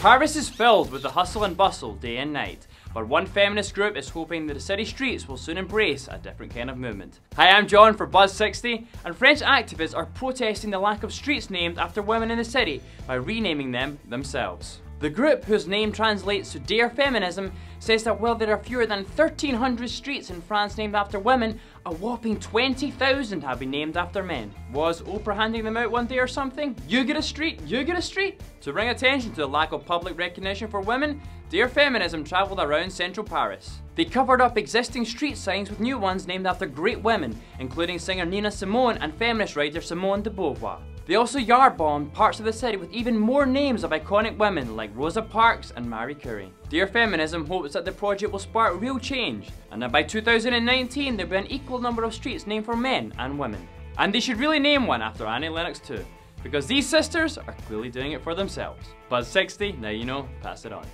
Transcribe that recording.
Paris is filled with the hustle and bustle day and night, but one feminist group is hoping that the city streets will soon embrace a different kind of movement. Hi, I'm John for Buzz60, and French activists are protesting the lack of streets named after women in the city by renaming them themselves. The group, whose name translates to Dare Feminism, says that while there are fewer than 1,300 streets in France named after women, a whopping 20,000 have been named after men. Was Oprah handing them out one day or something? You get a street, you get a street? To bring attention to the lack of public recognition for women, Dare Feminism travelled around central Paris. They covered up existing street signs with new ones named after great women, including singer Nina Simone and feminist writer Simone de Beauvoir. They also yard-bombed parts of the city with even more names of iconic women like Rosa Parks and Marie Curie. Dare Feminism hopes that the project will spark real change, and that by 2019 there will be an equal number of streets named for men and women. And they should really name one after Annie Lennox too, because these sisters are clearly doing it for themselves. Buzz60, now you know, pass it on.